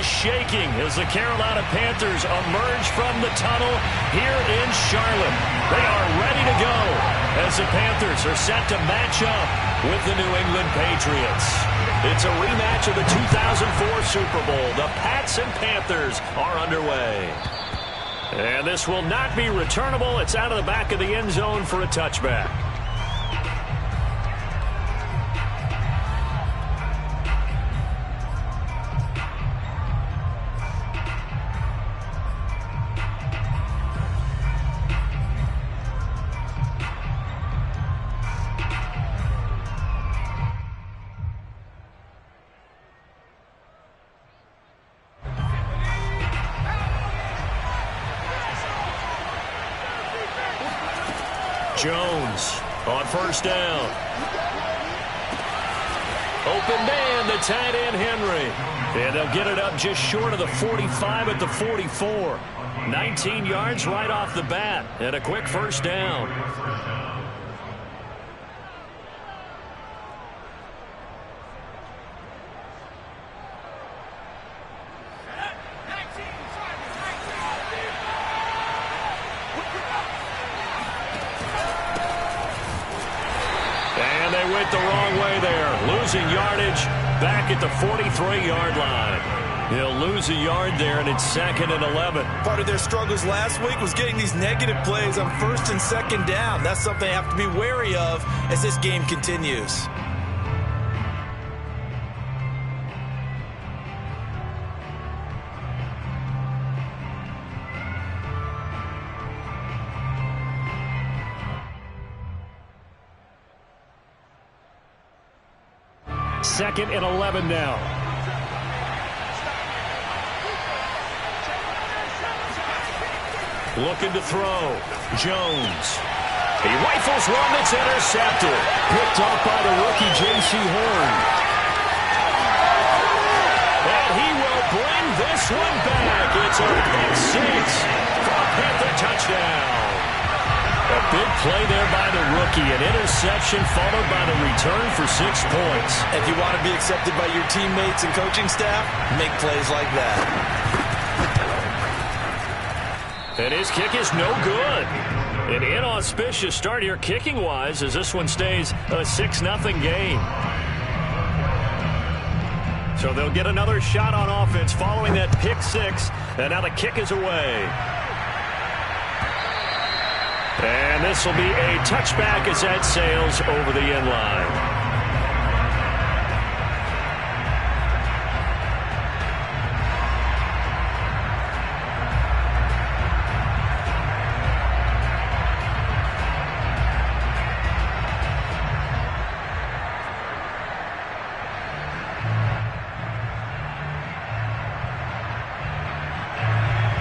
shaking as the Carolina Panthers emerge from the tunnel here in Charlotte. They are ready to go as the Panthers are set to match up with the New England Patriots. It's a rematch of the 2004 Super Bowl. The Pats and Panthers are underway. And this will not be returnable. It's out of the back of the end zone for a touchback. Jones on first down. Open man, the tight end Henry. And they'll get it up just short of the 45 at the 44. 19 yards right off the bat and a quick first down. Went the wrong way there, losing yardage back at the 43-yard line. He'll lose a yard there, and it's 2nd and 11. Part of their struggles last week was getting these negative plays on 1st and 2nd down. That's something they have to be wary of as this game continues. Second and 11 now. Looking to throw. Jones. He rifles one that's intercepted. Picked off by the rookie J.C. Horn. And he will bring this one back. It's a pick six for a Panther touchdown. A big play there by the rookie. An interception followed by the return for 6 points. If you want to be accepted by your teammates and coaching staff, make plays like that. And his kick is no good. An inauspicious start here kicking-wise as this one stays a 6-0 game. So they'll get another shot on offense following that pick six. And now the kick is away. And this will be a touchback as that sails over the end line.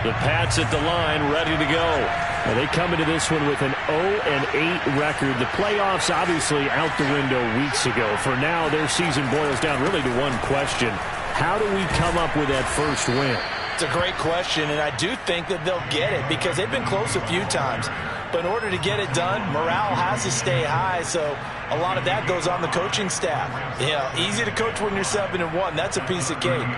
The Pats at the line, ready to go. Well, they come into this one with an 0-8 record. The playoffs obviously out the window weeks ago. For now, their season boils down really to one question. How do we come up with that first win? It's a great question, and I do think that they'll get it because they've been close a few times. But in order to get it done, morale has to stay high, so a lot of that goes on the coaching staff. Yeah, easy to coach when you're 7-1. That's a piece of cake.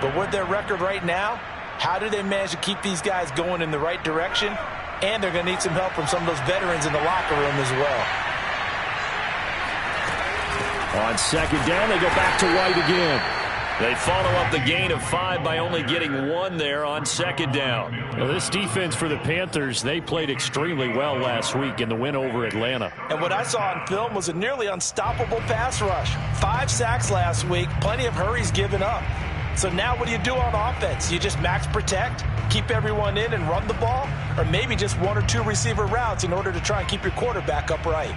But with their record right now, how do they manage to keep these guys going in the right direction? And they're going to need some help from some of those veterans in the locker room as well. On second down, they go back to White again. They follow up the gain of 5 by only getting 1 there on second down. Well, this defense for the Panthers, they played extremely well last week in the win over Atlanta. And what I saw on film was a nearly unstoppable pass rush. 5 sacks last week, plenty of hurries given up. So now what do you do on offense? You just max protect, keep everyone in and run the ball, or maybe just 1 or 2 receiver routes in order to try and keep your quarterback upright.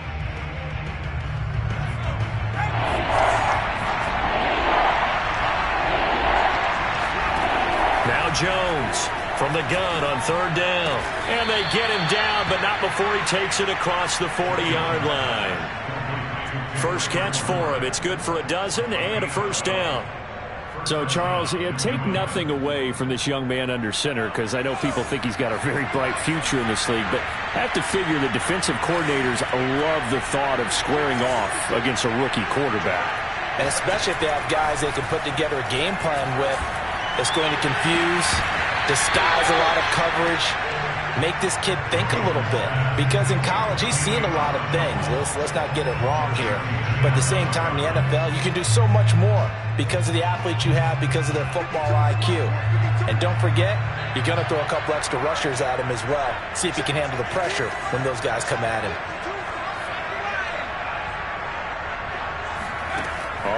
Now Jones from the gun on third down. And they get him down, but not before he takes it across the 40-yard line. First catch for him. It's good for a dozen and a first down. So, Charles, take nothing away from this young man under center because I know people think he's got a very bright future in this league, but I have to figure the defensive coordinators love the thought of squaring off against a rookie quarterback. And especially if they have guys they can put together a game plan with. It's going to confuse, disguise a lot of coverage, make this kid think a little bit. Because in college, he's seen a lot of things. Let's not get it wrong here. But at the same time, in the NFL, you can do so much more because of the athletes you have, because of their football IQ. And don't forget, you're going to throw a couple extra rushers at him as well. See if he can handle the pressure when those guys come at him.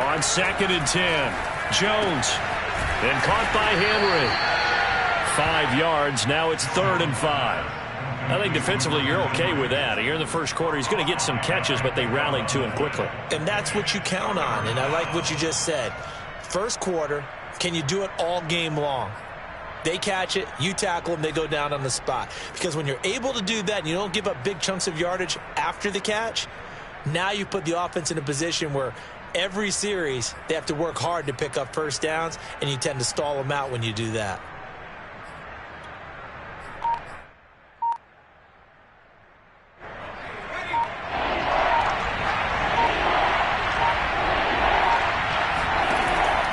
On 2nd and 10, Jones. And caught by Henry. 5 yards. Now it's 3rd and 5. I think defensively you're okay with that. Here in the first quarter, he's going to get some catches, but they rallied to him quickly. And that's what you count on, and I like what you just said. First quarter, can you do it all game long? They catch it, you tackle them, they go down on the spot. Because when you're able to do that and you don't give up big chunks of yardage after the catch, now you put the offense in a position where every series they have to work hard to pick up first downs, and you tend to stall them out when you do that.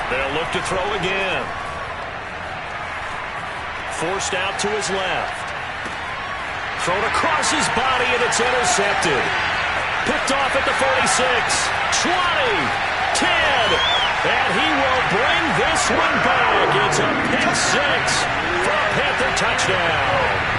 They'll look to throw again. Forced out to his left. Thrown across his body, and it's intercepted. Picked off at the 46, 20, 10, and he will bring this one back. It's a pick six for a Panther touchdown.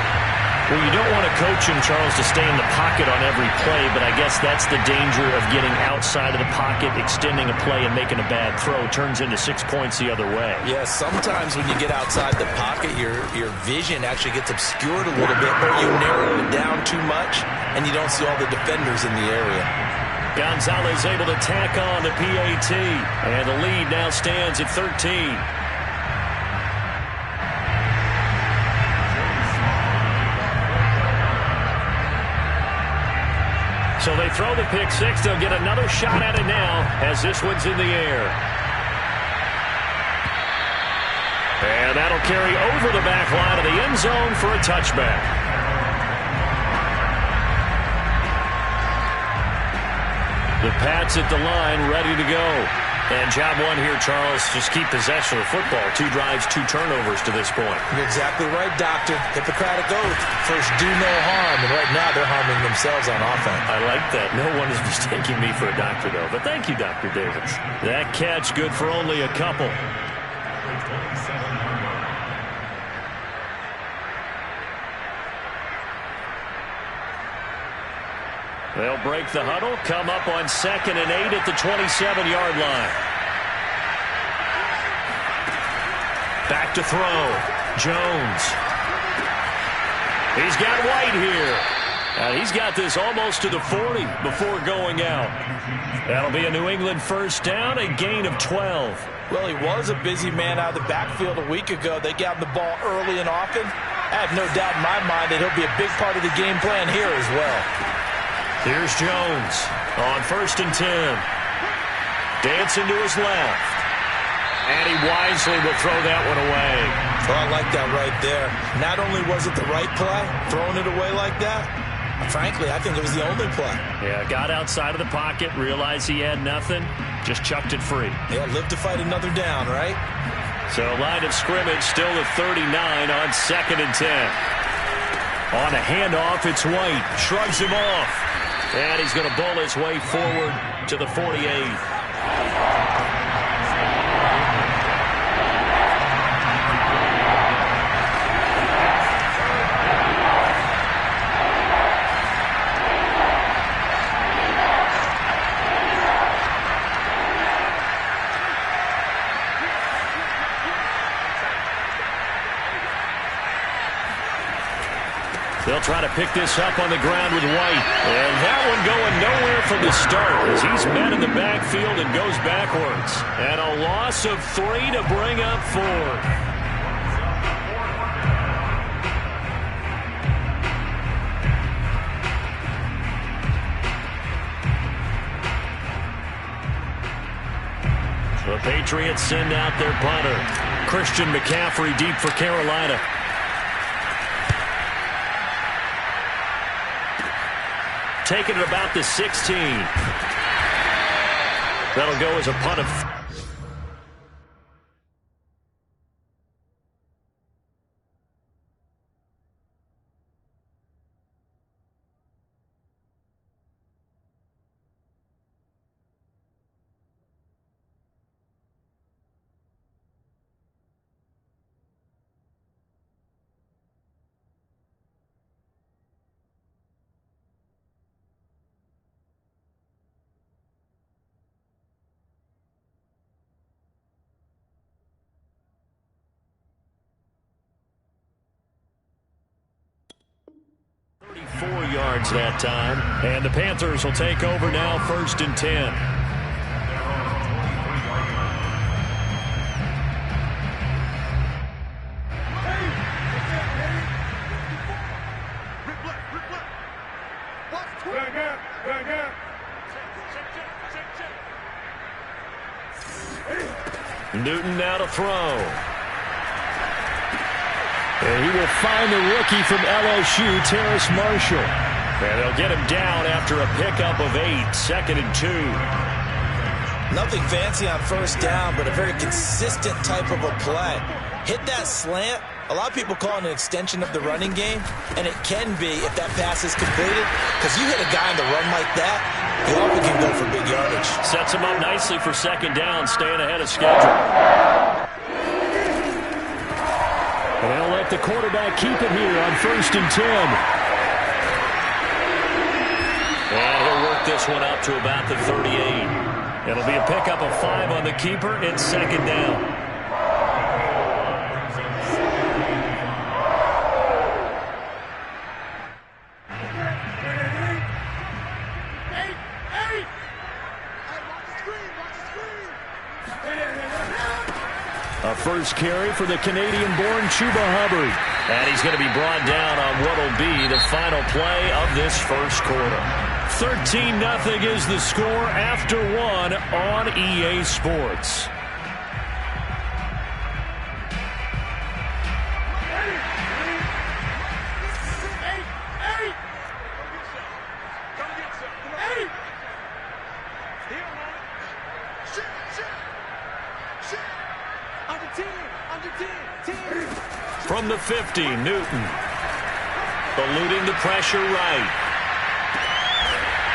Well, you don't want to coach him, Charles, to stay in the pocket on every play, but I guess that's the danger of getting outside of the pocket, extending a play, and making a bad throw. Turns into 6 points the other way. Yeah, sometimes when you get outside the pocket, your vision actually gets obscured a little bit, or you narrow it down too much, and you don't see all the defenders in the area. Gonzalez able to tack on the PAT, and the lead now stands at 13. So they throw the pick six. They'll get another shot at it now as this one's in the air. And that'll carry over the back line of the end zone for a touchback. The Pats at the line, ready to go. And job one here, Charles, just keep possession of the football. 2 drives, 2 turnovers to this point. You're exactly right, Doctor. Hippocratic oath. First, do no harm. And right now, they're harming themselves on offense. I like that. No one is mistaking me for a doctor, though. But thank you, Dr. Davis. That catch good for only a couple. They'll break the huddle, come up on 2nd and 8 at the 27-yard line. Back to throw. Jones. He's got White here. He's got this almost to the 40 before going out. That'll be a New England first down, a gain of 12. Well, he was a busy man out of the backfield a week ago. They got him the ball early and often. I have no doubt in my mind that he'll be a big part of the game plan here as well. Here's Jones on 1st and 10. Dancing to his left. And he wisely will throw that one away. Well, I like that right there. Not only was it the right play, throwing it away like that, frankly, I think it was the only play. Yeah, got outside of the pocket, realized he had nothing, just chucked it free. Yeah, live to fight another down, right? So line of scrimmage still at 39 on 2nd and 10. On a handoff, it's White. Shrugs him off. And he's going to bowl his way forward to the 48. They'll try to pick this up on the ground with White. And that one going nowhere from the start as he's met in the backfield and goes backwards. And a loss of 3 to bring up 4th. The Patriots send out their punter. Christian McCaffrey deep for Carolina. Taking it about the 16. That'll go as a punt of yards that time. And the Panthers will take over now, 1st and 10. Newton now to throw. And he will find the rookie from LSU, Terrace Marshall. And they'll get him down after a pickup of 8, 2nd and 2. Nothing fancy on 1st down, but a very consistent type of a play. Hit that slant. A lot of people call it an extension of the running game, and it can be if that pass is completed, because you hit a guy on the run like that, he often can go for big yardage. Sets him up nicely for 2nd down, staying ahead of schedule. And they'll let the quarterback keep it here on 1st and 10. And he'll work this one out to about the 38. It'll be a pickup of 5 on the keeper. It's 2nd down. A first carry for the Canadian-born Chuba Hubbard. And he's going to be brought down on what will be the final play of this first quarter. 13-0 is the score after 1 on EA Sports. From the 50, Newton. Eluding the pressure right.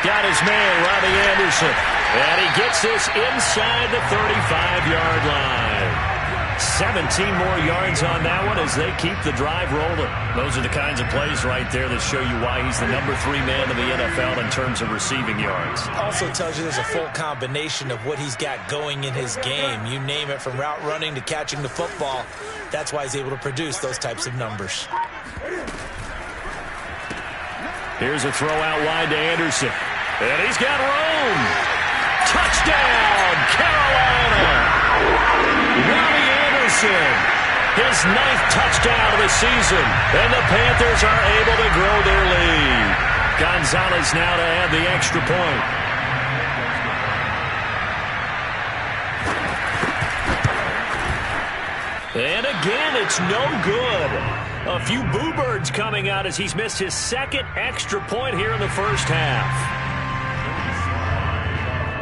Got his man, Robbie Anderson. And he gets this inside the 35-yard line. 17 more yards on that one as they keep the drive rolling. Those are the kinds of plays right there that show you why he's the number 3 man in the NFL in terms of receiving yards. Also tells you there's a full combination of what he's got going in his game. You name it, from route running to catching the football. That's why he's able to produce those types of numbers. Here's a throw out wide to Anderson. And he's got room. Touchdown, Carolina. Robbie Anderson, his 9th touchdown of the season. And the Panthers are able to grow their lead. Gonzalez now to add the extra point. And again, it's no good. A few boo birds coming out as he's missed his 2nd extra point here in the first half.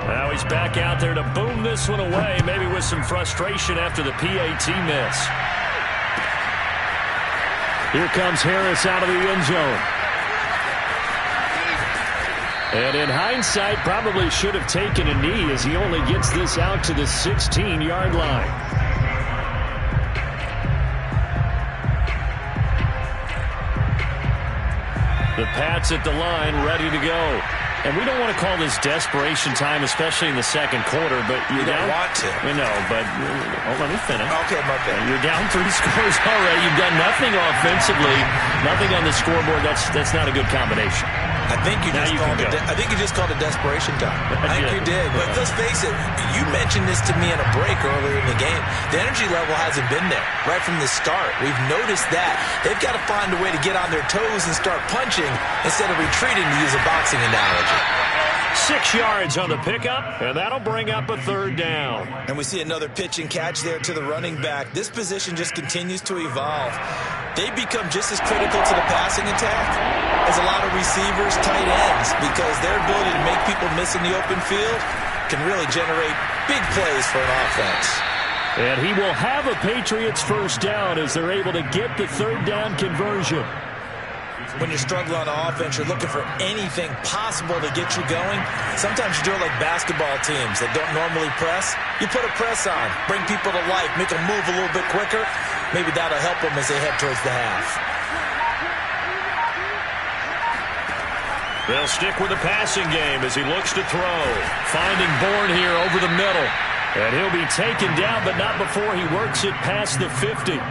Now he's back out there to boom this one away, maybe with some frustration after the PAT miss. Here comes Harris out of the end zone. And in hindsight, probably should have taken a knee as he only gets this out to the 16-yard line. The Pats at the line, ready to go. And we don't want to call this desperation time, especially in the second quarter, but you don't want to. No, but let me finish. Okay, my bad. You're down 3 scores already. You've done nothing offensively, nothing on the scoreboard. That's not a good combination. I think you just called it desperation time. I think you did. But let's face it, you mentioned this to me in a break earlier in the game. The energy level hasn't been there right from the start. We've noticed that. They've got to find a way to get on their toes and start punching instead of retreating, to use a boxing analogy. 6 yards on the pickup, and that'll bring up a 3rd down. And we see another pitch and catch there to the running back. This position just continues to evolve. They become just as critical to the passing attack as a lot of receivers, tight ends, because their ability to make people miss in the open field can really generate big plays for an offense. And he will have a Patriots 1st down as they're able to get the 3rd down conversion. When you're struggling on offense, you're looking for anything possible to get you going. Sometimes you do it like basketball teams that don't normally press. You put a press on, bring people to life, make them move a little bit quicker. Maybe that'll help them as they head towards the half. They'll stick with the passing game as he looks to throw. Finding Bourne here over the middle. And he'll be taken down, but not before he works it past the 50.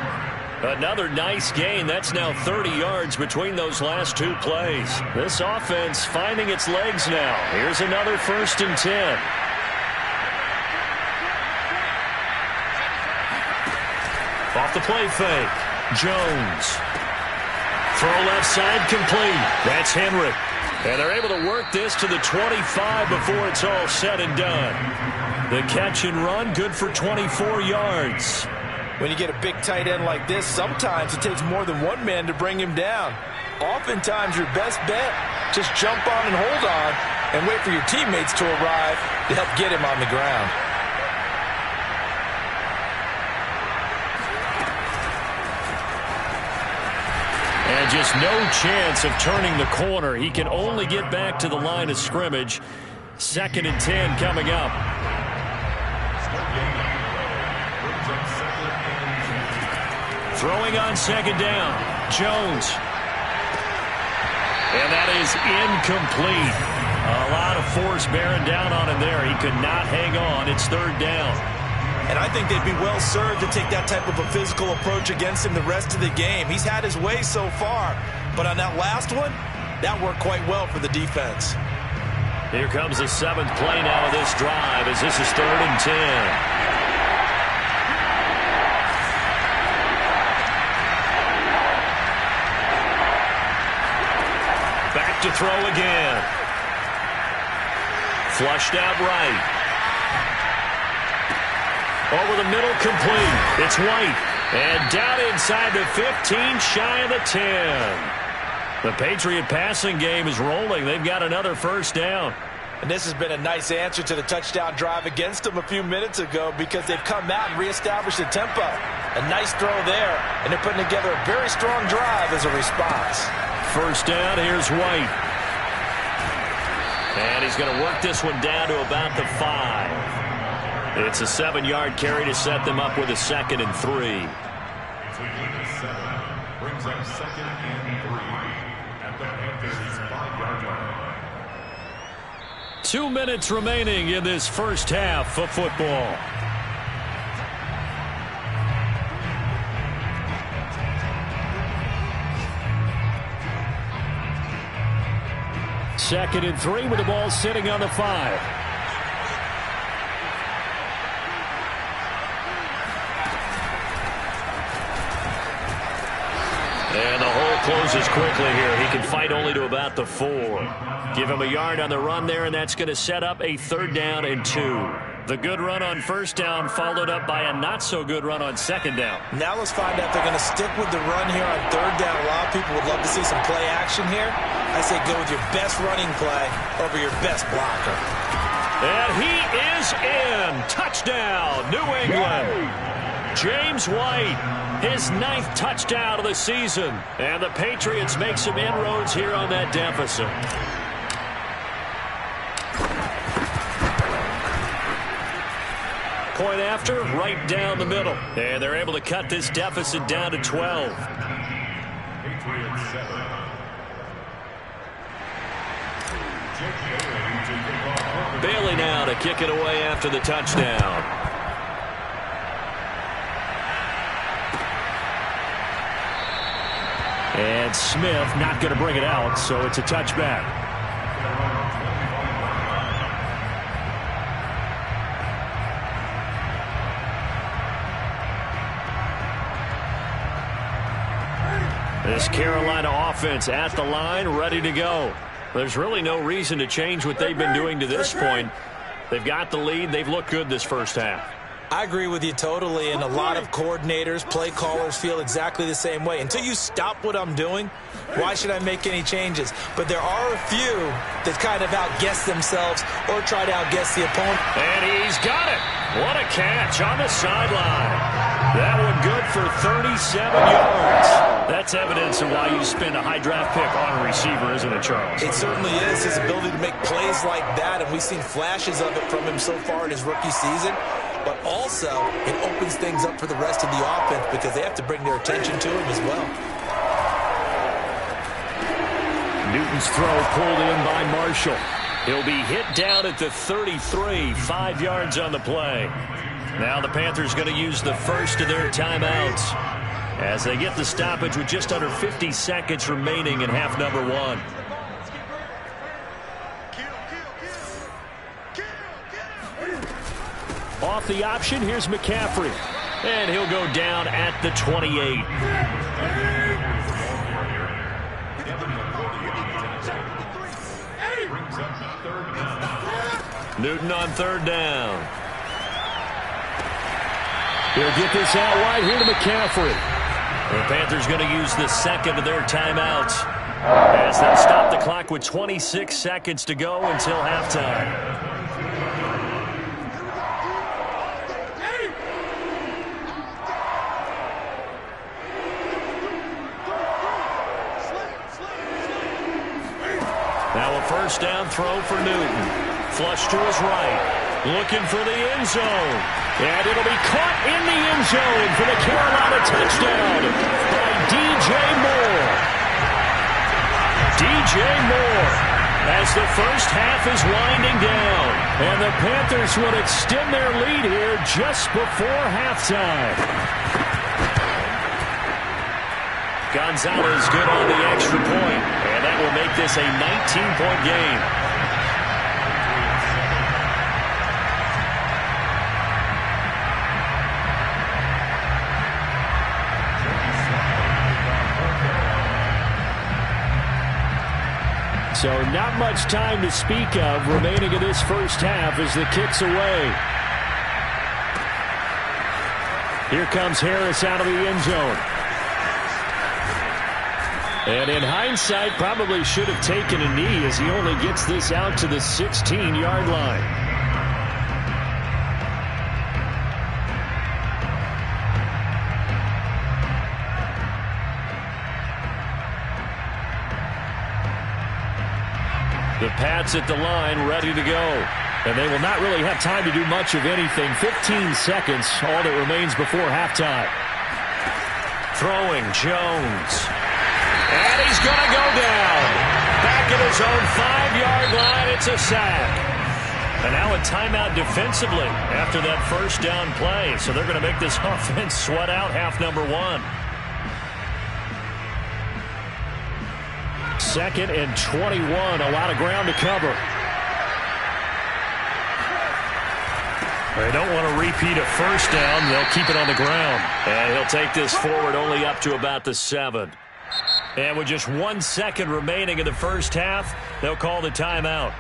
Another nice gain. That's now 30 yards between those last two plays. This offense finding its legs now. Here's another 1st and 10. Off the play fake. Jones. Throw left side complete. That's Henry. And they're able to work this to the 25 before it's all said and done. The catch and run, good for 24 yards. When you get a big tight end like this, sometimes it takes more than one man to bring him down. Oftentimes, your best bet, just jump on and hold on and wait for your teammates to arrive to help get him on the ground. And just no chance of turning the corner. He can only get back to the line of scrimmage. 2nd and 10 coming up. Throwing on 2nd down. Jones. And that is incomplete. A lot of force bearing down on him there. He could not hang on. It's 3rd down. And I think they'd be well served to take that type of a physical approach against him the rest of the game. He's had his way so far. But on that last one, that worked quite well for the defense. Here comes the 7th play now of this drive as this is 3rd and 10. To throw again. Flushed out right. Over the middle, complete. It's White. And down inside the 15, shy of the 10. The Patriot passing game is rolling. They've got another 1st down. And this has been a nice answer to the touchdown drive against them a few minutes ago because they've come out and reestablished the tempo. A nice throw there, and they're putting together a very strong drive as a response. 1st down, here's White. And he's going to work this one down to about the 5. It's a 7-yard carry to set them up with a 2nd and 3. Brings up 2nd and 3 at the Panthers' 5-yard line. 2 minutes remaining in this first half of football. Second and 3 with the ball sitting on the 5. And the hole closes quickly here. He can fight only to about the 4. Give him a yard on the run there, and that's going to set up a 3rd down and 2. The good run on 1st down followed up by a not-so-good run on 2nd down. Now let's find out if they're going to stick with the run here on 3rd down. A lot of people would love to see some play action here. I say go with your best running play over your best blocker. And he is in. Touchdown, New England. James White, his 9th touchdown of the season. And the Patriots make some inroads here on that deficit. Point after, right down the middle. And they're able to cut this deficit down to 12. Bailey now to kick it away after the touchdown. And Smith not going to bring it out, so it's a touchback. This Carolina offense at the line, ready to go. There's really no reason to change what they've been doing to this point. They've got the lead. They've looked good this first half. I agree with you totally, and a lot of coordinators, play callers feel exactly the same way. Until you stop what I'm doing, why should I make any changes? But there are a few that kind of outguess themselves or try to outguess the opponent. And he's got it. What a catch on the sideline. That one good for 37 yards. That's evidence of why you spend a high draft pick on a receiver, isn't it, Charles? It certainly is. His ability to make plays like that, and we've seen flashes of it from him so far in his rookie season. But also, it opens things up for the rest of the offense because they have to bring their attention to him as well. Newton's throw pulled in by Marshall. He'll be hit down at the 33, 5 yards on the play. Now the Panthers going to use the first of their timeouts. as they get the stoppage with just under 50 seconds remaining in half number one. Off the option, here's McCaffrey. And he'll go down at the 28. Newton on third down. He'll get this out wide here to McCaffrey. The Panthers going to use the second of their timeouts as they stop the clock with 26 seconds to go until halftime. Now a first down throw for Newton. Flush to his right. Looking for the end zone. And it'll be caught in the end zone for the Carolina touchdown by DJ Moore. DJ Moore as the first half is winding down. And the Panthers will extend their lead here just before halftime. Gonzalez good on the extra point, and that will make this a 19-point game. So not much time to speak of remaining in this first half as the kick's away. Here comes Harris out of the end zone. And in hindsight, probably should have taken a knee as he only gets this out to the 16-yard line. The Pats at the line, ready to go. And they will not really have time to do much of anything. 15 seconds, all that remains before halftime. Throwing, Jones. And he's going to go down. Back at his own 5-yard line, it's a sack. And now a timeout defensively after that first down play. So they're going to make this offense sweat out half number one. 2nd and 21, a lot of ground to cover. They don't want to repeat a first down. They'll keep it on the ground. And he'll take this forward only up to about the 7. And with just 1 second remaining in the first half, they'll call the timeout.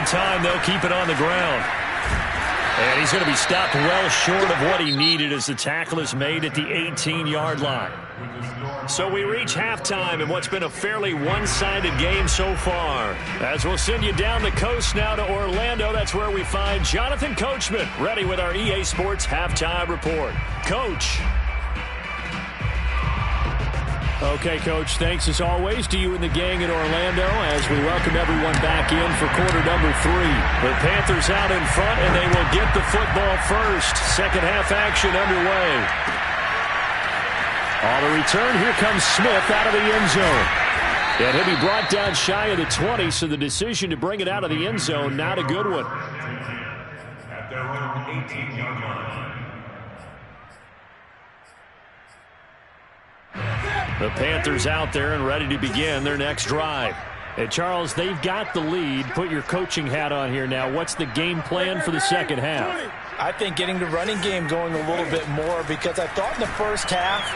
Time they'll keep it on the ground, and he's going to be stopped well short of what he needed as the tackle is made at the 18-yard line. So we reach halftime in what's been a fairly one-sided game so far. As we'll send you down the coast now to Orlando, that's where we find Jonathan Coachman ready with our EA Sports halftime report. Coach. Okay, Coach, thanks as always to you and the gang in Orlando as we welcome everyone back in for quarter number 3. The Panthers out in front, and they will get the football first. Second half action underway. On the return, here comes Smith out of the end zone. And he'll be brought down shy of the 20, so the decision to bring it out of the end zone, not a good one. At their own 18-yard line. The Panthers out there and ready to begin their next drive. And Charles, they've got the lead. Put your coaching hat on here now. What's the game plan for the second half? I think getting the running game going a little bit more, because I thought in the first half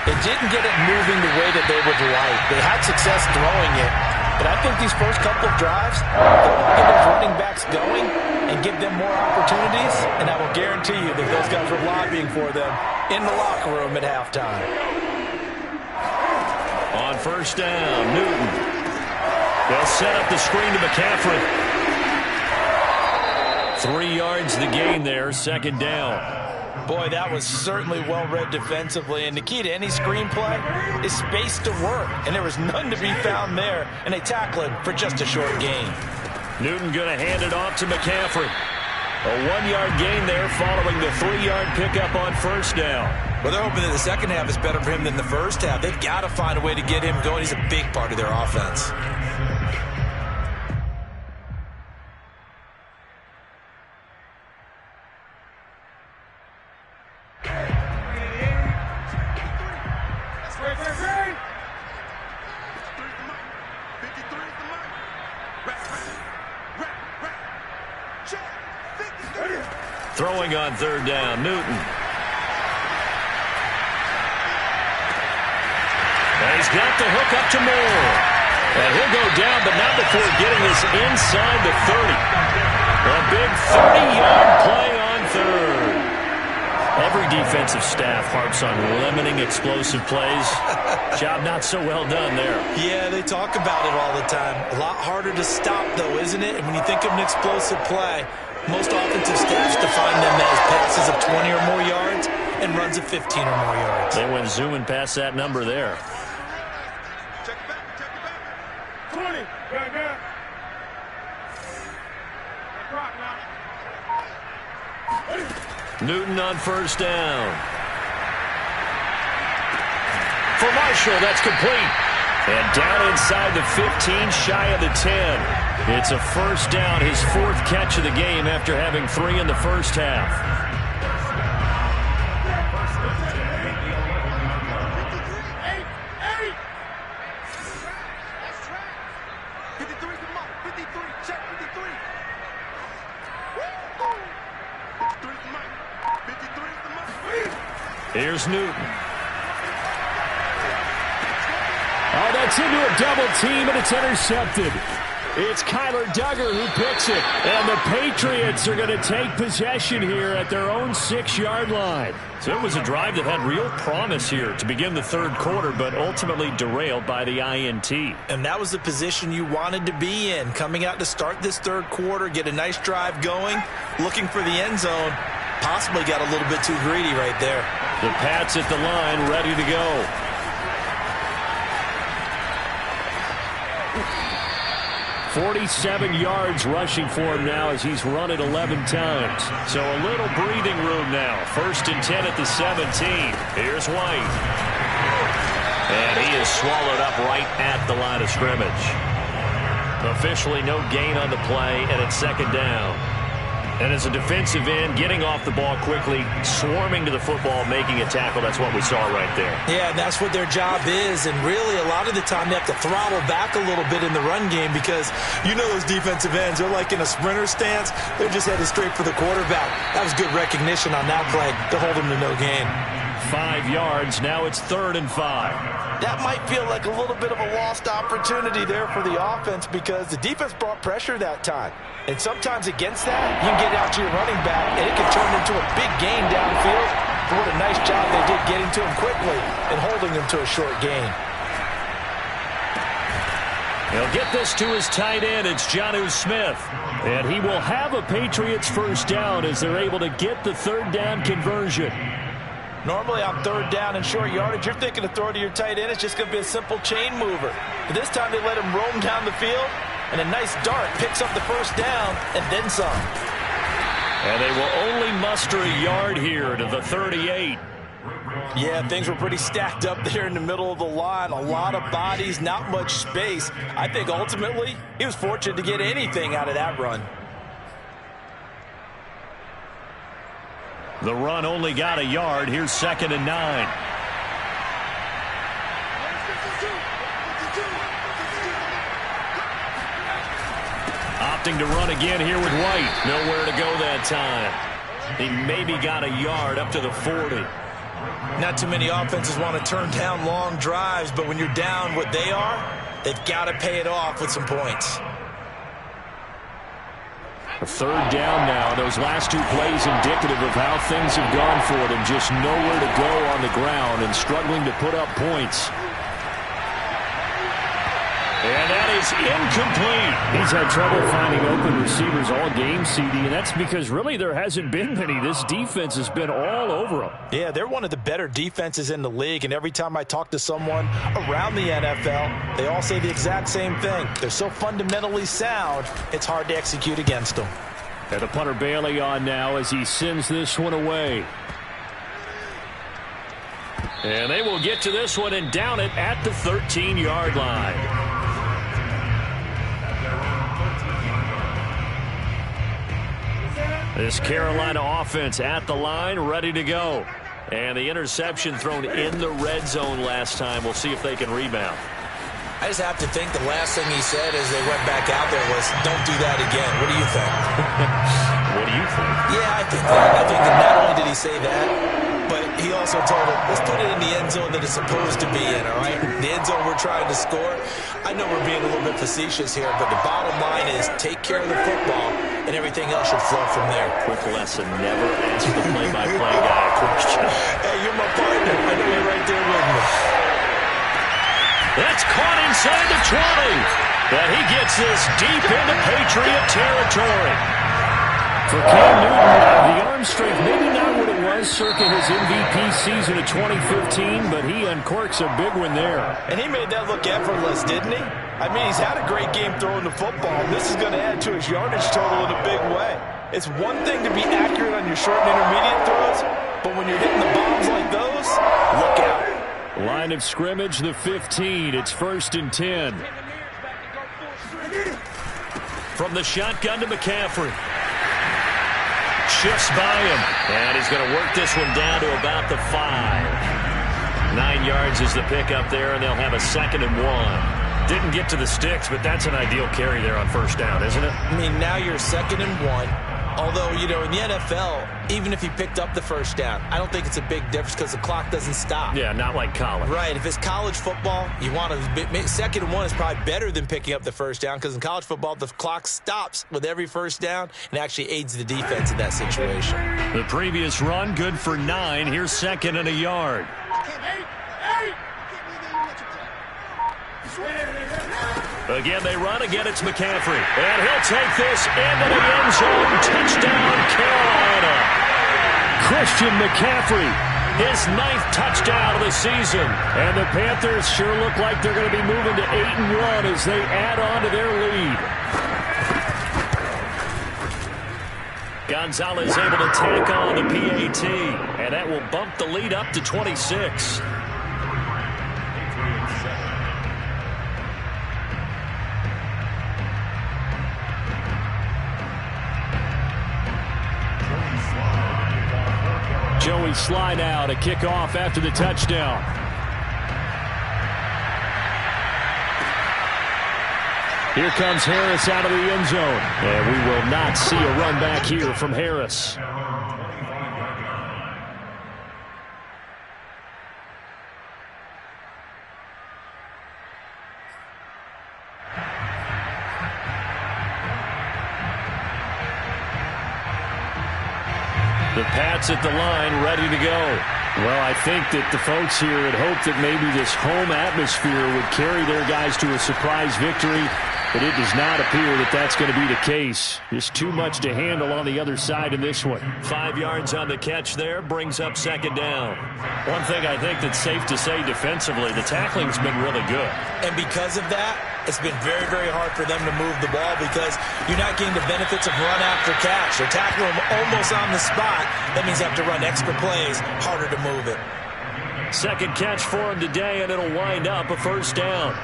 they didn't get it moving the way that they would like. They had success throwing it, but I think these first couple of drives, they'll get those running backs going and give them more opportunities, and I will guarantee you that those guys were lobbying for them in the locker room at halftime. On first down, Newton. They'll set up the screen to McCaffrey. 3 yards the gain there, second down. Boy, that was certainly well-read defensively, and the key to any screenplay is space to work, and there was none to be found there, and they tackle it for just a short gain. Newton going to hand it off to McCaffrey. A 1-yard gain there following the 3-yard pickup on first down. Well, they're hoping that the second half is better for him than the first half. They've got to find a way to get him going. He's a big part of their offense. Throwing on third down, Newton. And he's got the hook up to Moore. And he'll go down, but not before getting this inside the 30. A big 30-yard play on third. Every defensive staff harps on limiting explosive plays. Job not so well done there. Yeah, they talk about it all the time. A lot harder to stop, though, isn't it? And when you think of an explosive play, most offensive staffs define them as passes of 20 or more yards and runs of 15 or more yards. They went zooming past that number there. Check it back. 20. Go. Newton on first down. For Marshall, that's complete. And down inside the 15, shy of the 10. It's a first down, his 4th catch of the game after having 3 in the first half. Here's Newton. Oh, that's into a double team, and it's intercepted. It's Kyler Duggar who picks it. And the Patriots are going to take possession here at their own 6-yard line. So it was a drive that had real promise here to begin the third quarter, but ultimately derailed by the INT. And that was the position you wanted to be in. Coming out to start this third quarter, get a nice drive going, looking for the end zone. Possibly got a little bit too greedy right there. The Pats at the line, ready to go. "47 yards rushing for him now as he's run it 11 times. So a little breathing room now. 1st and 10 at the 17. Here's White. And he is swallowed up right at the line of scrimmage. Officially no gain on the play, and it's 2nd down. And as a defensive end, getting off the ball quickly, swarming to the football, making a tackle, that's what we saw right there. Yeah, and that's what their job is. And really, a lot of the time, they have to throttle back a little bit in the run game because you know those defensive ends, they're like in a sprinter stance. They're just headed straight for the quarterback. That was good recognition on that play to hold them to no gain. 5 yards. Now it's 3rd and 5. That might feel like a little bit of a lost opportunity there for the offense because the defense brought pressure that time. And sometimes against that, you can get out to your running back, and it can turn into a big gain downfield. But what a nice job they did getting to him quickly and holding him to a short gain. He'll get this to his tight end. It's Jonnu Smith. And he will have a Patriots first down as they're able to get the 3rd down conversion. Normally on 3rd down and short yardage, you're thinking to throw to your tight end. It's just going to be a simple chain mover. But this time they let him roam down the field, and a nice dart picks up the first down and then some. And they will only muster a yard here to the 38. Yeah, things were pretty stacked up there in the middle of the line. A lot of bodies, not much space. I think ultimately he was fortunate to get anything out of that run. The run only got a yard. Here's 2nd and 9. Opting to run again here with White. Nowhere to go that time. He maybe got a yard up to the 40. Not too many offenses want to turn down long drives, but when you're down what they are, they've got to pay it off with some points. A 3rd down now. Those last 2 plays indicative of how things have gone for them. Just nowhere to go on the ground and struggling to put up points. And that is incomplete. He's had trouble finding open receivers all game, CD, and that's because really there hasn't been many. This defense has been all over them. Yeah, they're one of the better defenses in the league, and every time I talk to someone around the NFL, they all say the exact same thing. They're so fundamentally sound, it's hard to execute against them. And the punter Bailey on now as he sends this one away. And they will get to this one and down it at the 13-yard line. This Carolina offense at the line, ready to go. And the interception thrown in the red zone last time. We'll see if they can rebound. I just have to think the last thing he said as they went back out there was, don't do that again. What do you think? What do you think? Yeah, I think that. I think that not only did he say that, but he also told him, let's put it in the end zone that it's supposed to be in, all right? The end zone we're trying to score. I know we're being a little bit facetious here, but the bottom line is take care of the football, and everything else should flow from there. Quick lesson, never ask the play-by-play guy a question. Hey, you're my partner. I know you're right there with me. That's caught inside the 20. But he gets this deep into Patriot territory. For Cam Newton, the arm strength, maybe not what it was circa his MVP season of 2015, but he uncorks a big one there. And he made that look effortless, didn't he? I mean, he's had a great game throwing the football. This is going to add to his yardage total in a big way. It's one thing to be accurate on your short and intermediate throws, but when you're hitting the bombs like those, look out. Line of scrimmage, the 15. It's 1st and 10. From the shotgun to McCaffrey. Shifts by him. And he's going to work this one down to about the 5. 9 yards is the pickup there, and they'll have a 2nd and 1. Didn't get to the sticks, but that's an ideal carry there on 1st down, isn't it? I mean, now you're 2nd and 1. Although, you know, in the NFL, even if he picked up the 1st down, I don't think it's a big difference because the clock doesn't stop. Yeah, not like college. Right. If it's college football, you want to 2nd and 1 is probably better than picking up the 1st down because in college football, the clock stops with every 1st down and actually aids the defense in that situation. The previous run, good for 9. Here's 2nd and a yard. Again, they run. Again, it's McCaffrey. And he'll take this into the end zone. Touchdown, Carolina. Christian McCaffrey, his 9th touchdown of the season. And the Panthers sure look like they're going to be moving to 8-1 as they add on to their lead. Gonzalez able to tack on the PAT. And that will bump the lead up to 26. Joey Slye now to kick off after the touchdown. Here comes Harris out of the end zone. And we will not see a run back here from Harris. The Pats at the line, ready to go. Well, I think that the folks here had hoped that maybe this home atmosphere would carry their guys to a surprise victory, but it does not appear that that's going to be the case. Just too much to handle on the other side in this one. 5 yards on the catch there, brings up 2nd down. One thing I think that's safe to say defensively, the tackling's been really good. And because of that, it's been very, very hard for them to move the ball because you're not getting the benefits of run after catch. They're tackling them almost on the spot. That means you have to run extra plays, harder to move it. 2nd catch for him today, and it'll wind up a 1st down.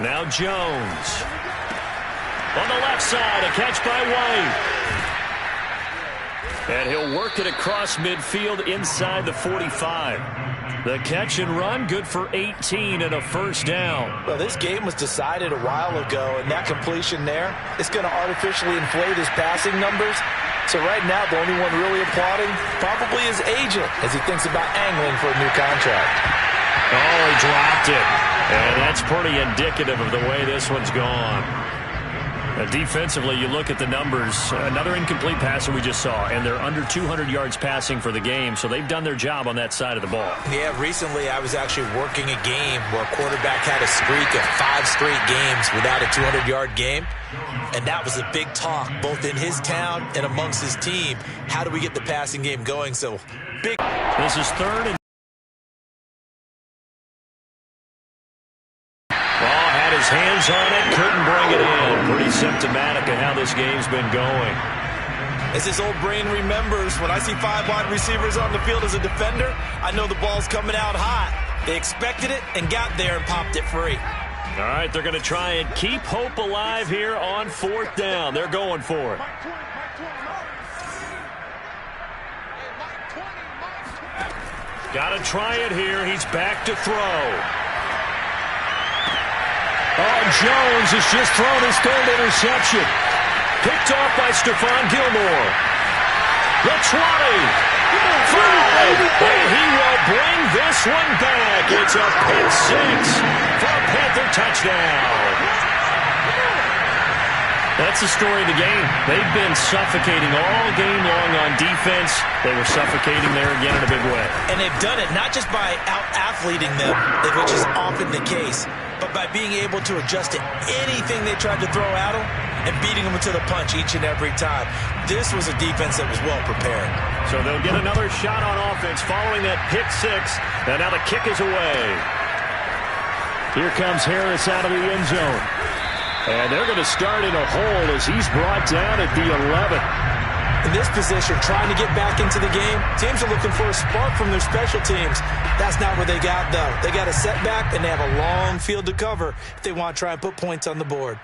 Now Jones. On the left side, a catch by White. And he'll work it across midfield inside the 45. The catch and run, good for 18 and a 1st down. Well, this game was decided a while ago, and that completion there is going to artificially inflate his passing numbers. So right now, the only one really applauding probably his agent as he thinks about angling for a new contract. Oh, he dropped it. And that's pretty indicative of the way this one's gone. Defensively, you look at the numbers. Another incomplete passer we just saw, and they're under 200 yards passing for the game, so they've done their job on that side of the ball. Yeah, recently I was actually working a game where a quarterback had a streak of 5 straight games without a 200-yard game, and that was a big talk both in his town and amongst his team. How do we get the passing game going? So big. This is third and his hands on it, couldn't bring it in. Pretty symptomatic of how this game's been going. As his old brain remembers, when I see 5 wide receivers on the field as a defender, I know the ball's coming out hot. They expected it and got there and popped it free. All right, they're going to try and keep hope alive here on 4th down. They're going for it. Got to try it here. He's back to throw. Oh, Jones has just thrown his 3rd interception. Picked off by Stephon Gilmore. The 20. 5. And he will bring this one back. It's a pick 6 for a Panther touchdown. That's the story of the game. They've been suffocating all game long on defense. They were suffocating there again in a big way. And they've done it not just by out-athleting them, which is often the case, but by being able to adjust to anything they tried to throw at them and beating them to the punch each and every time. This was a defense that was well prepared. So they'll get another shot on offense following that pick 6. And now the kick is away. Here comes Harris out of the end zone. And they're going to start in a hole as he's brought down at the 11. In this position, trying to get back into the game, teams are looking for a spark from their special teams. That's not what they got, though. They got a setback, and they have a long field to cover if they want to try and put points on the board.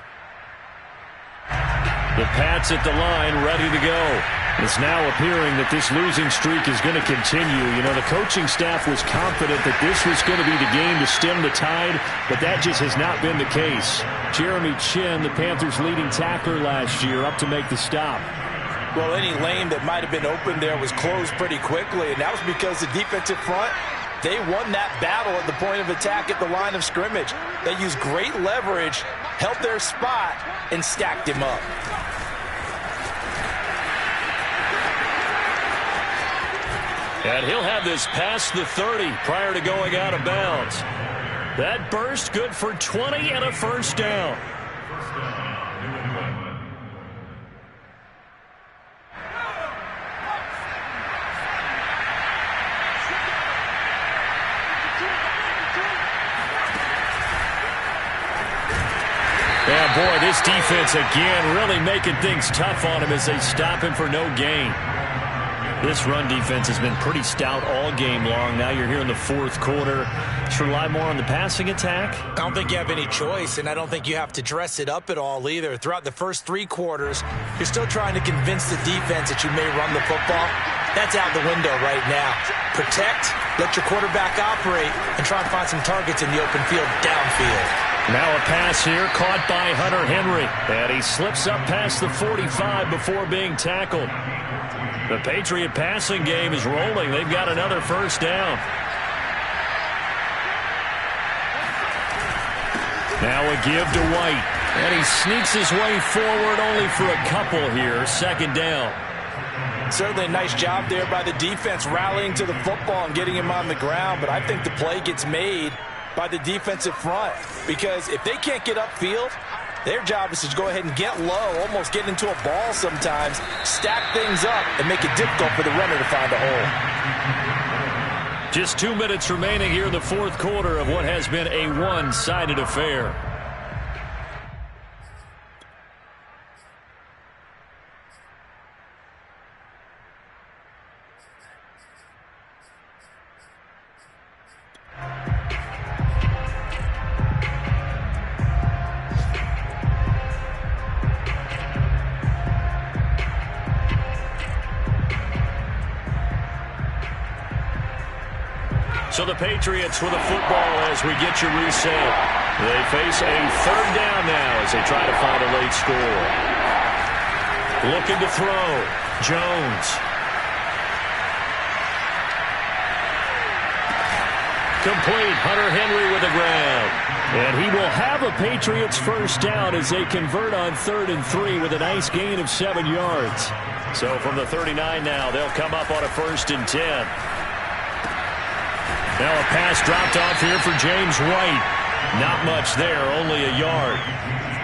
The Pats at the line, ready to go. It's now appearing that this losing streak is going to continue. You know, the coaching staff was confident that this was going to be the game to stem the tide, but that just has not been the case. Jeremy Chin, the Panthers' leading tackler last year, up to make the stop. Well, any lane that might have been open there was closed pretty quickly, and that was because the defensive front, they won that battle at the point of attack at the line of scrimmage. They used great leverage, held their spot, and stacked him up. And he'll have this past the 30 prior to going out of bounds. That burst good for 20 and a first down. Yeah, boy, this defense again really making things tough on him as they stop him for no gain. This run defense has been pretty stout all game long. Now you're here in the 4th quarter. Just rely more on the passing attack. I don't think you have any choice, and I don't think you have to dress it up at all either. Throughout the first 3 quarters, you're still trying to convince the defense that you may run the football. That's out the window right now. Protect, let your quarterback operate, and try and find some targets in the open field downfield. Now a pass here caught by Hunter Henry. And he slips up past the 45 before being tackled. The Patriot passing game is rolling. They've got another first down. Now a give to White. And he sneaks his way forward only for a couple here. 2nd down. Certainly a nice job there by the defense rallying to the football and getting him on the ground. But I think the play gets made by the defensive front. Because if they can't get upfield, their job is to go ahead and get low, almost get into a ball sometimes, stack things up, and make it difficult for the runner to find a hole. Just 2 minutes remaining here in the 4th quarter of what has been a one-sided affair. So the Patriots with a football as we get you reset. They face a 3rd down now as they try to find a late score. Looking to throw. Jones. Complete. Hunter Henry with the ground. And he will have a Patriots first down as they convert on 3rd and 3 with a nice gain of 7 yards. So from the 39 now, they'll come up on a 1st and 10. Now a pass dropped off here for James White. Not much there, only a yard.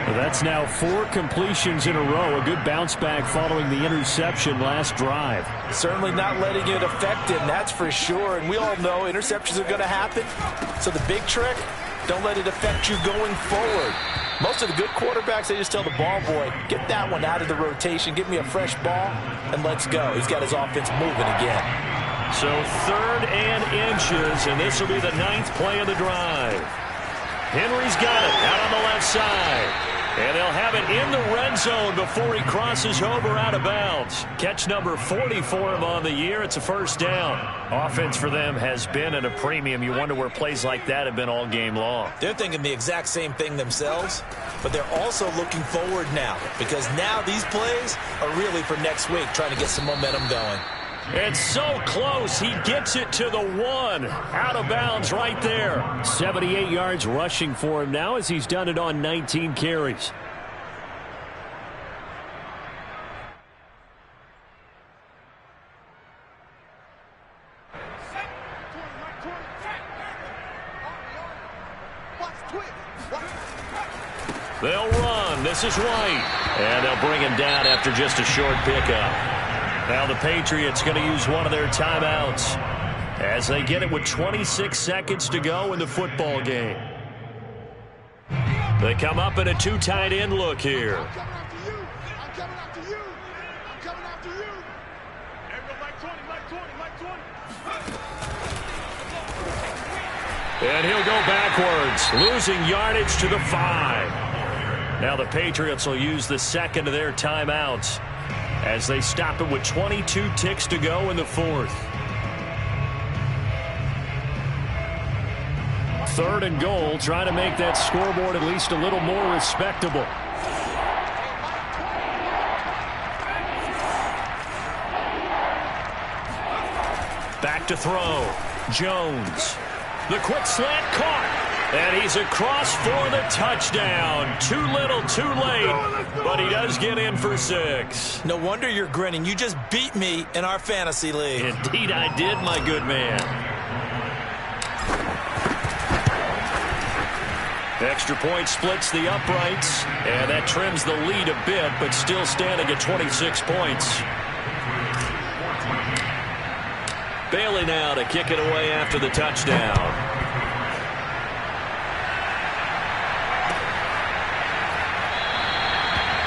Well, that's now 4 completions in a row. A good bounce back following the interception last drive. Certainly not letting it affect him, that's for sure. And we all know interceptions are going to happen. So the big trick, don't let it affect you going forward. Most of the good quarterbacks, they just tell the ball boy, get that one out of the rotation, give me a fresh ball, and let's go. He's got his offense moving again. So 3rd and inches, and this will be the 9th play of the drive. Henry's got it out on the left side. And they'll have it in the red zone before he crosses over out of bounds. Catch number 40 for him on the year. It's a first down. Offense for them has been at a premium. You wonder where plays like that have been all game long. They're thinking the exact same thing themselves, but they're also looking forward now because now these plays are really for next week, trying to get some momentum going. It's so close. He gets it to the 1. Out of bounds right there. 78 yards rushing for him now as he's done it on 19 carries. They'll run. This is White. And they'll bring him down after just a short pickup. Now the Patriots going to use one of their timeouts as they get it with 26 seconds to go in the football game. They come up in a 2 tight end look here. I'm coming after you. I'm coming after you. And he'll go backwards, losing yardage to the 5. Now the Patriots will use the second of their timeouts as they stop it with 22 ticks to go in the 4th. 3rd and goal, trying to make that scoreboard at least a little more respectable. Back to throw. Jones. The quick slant caught. And he's across for the touchdown. Too little, too late. But he does get in for 6. No wonder you're grinning. You just beat me in our fantasy league. Indeed I did, my good man. Extra point splits the uprights. And that trims the lead a bit, but still standing at 26 points. Bailey now to kick it away after the touchdown.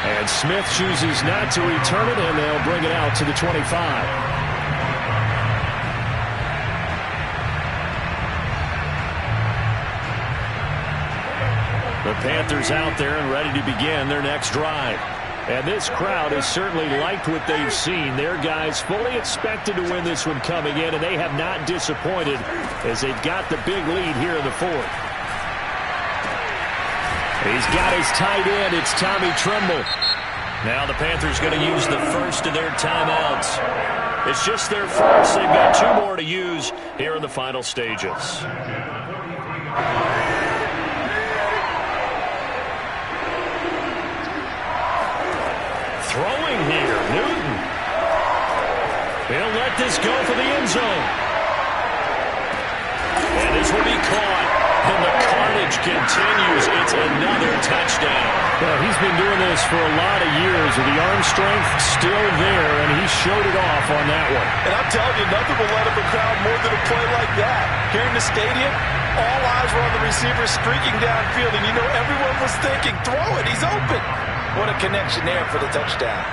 And Smith chooses not to return it, and they'll bring it out to the 25. The Panthers out there and ready to begin their next drive. And this crowd has certainly liked what they've seen. Their guys fully expected to win this one coming in, and they have not disappointed as they've got the big lead here in the 4th. He's got his tight end. It's Tommy Tremble. Now the Panthers going to use the first of their timeouts. It's just their first. They've got 2 more to use here in the final stages. Throwing here, Newton. He'll let this go for the end zone. And this will be caught. And the carnage continues. It's another touchdown. Well, he's been doing this for a lot of years, with the arm strength still there, and he showed it off on that one. And I'm telling you, nothing will let up a crowd more than a play like that. Here in the stadium, all eyes were on the receiver streaking downfield, and you know everyone was thinking, throw it, he's open. What a connection there for the touchdown.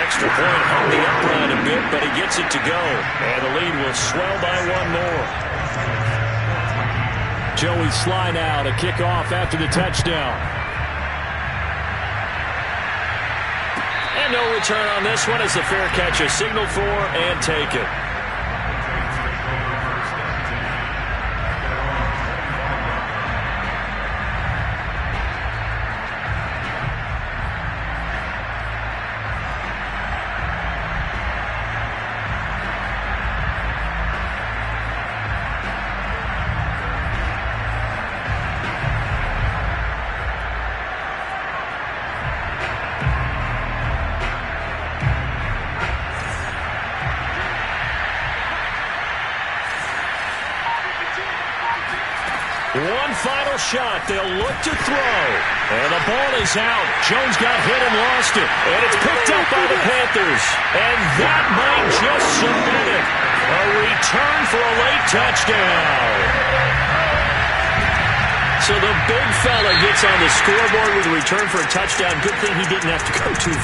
Extra point hung the upright a bit, but he gets it to go. And the lead will swell by 1 more. Joey Sly now to kick off after the touchdown. And no return on this one as the fair catch is signaled for and taken. One final shot. They'll look to throw. And the ball is out. Jones got hit and lost it. And it's picked up by the Panthers. And that might just submit it. A return for a late touchdown. So the big fella gets on the scoreboard with a return for a touchdown. Good thing he didn't have to go too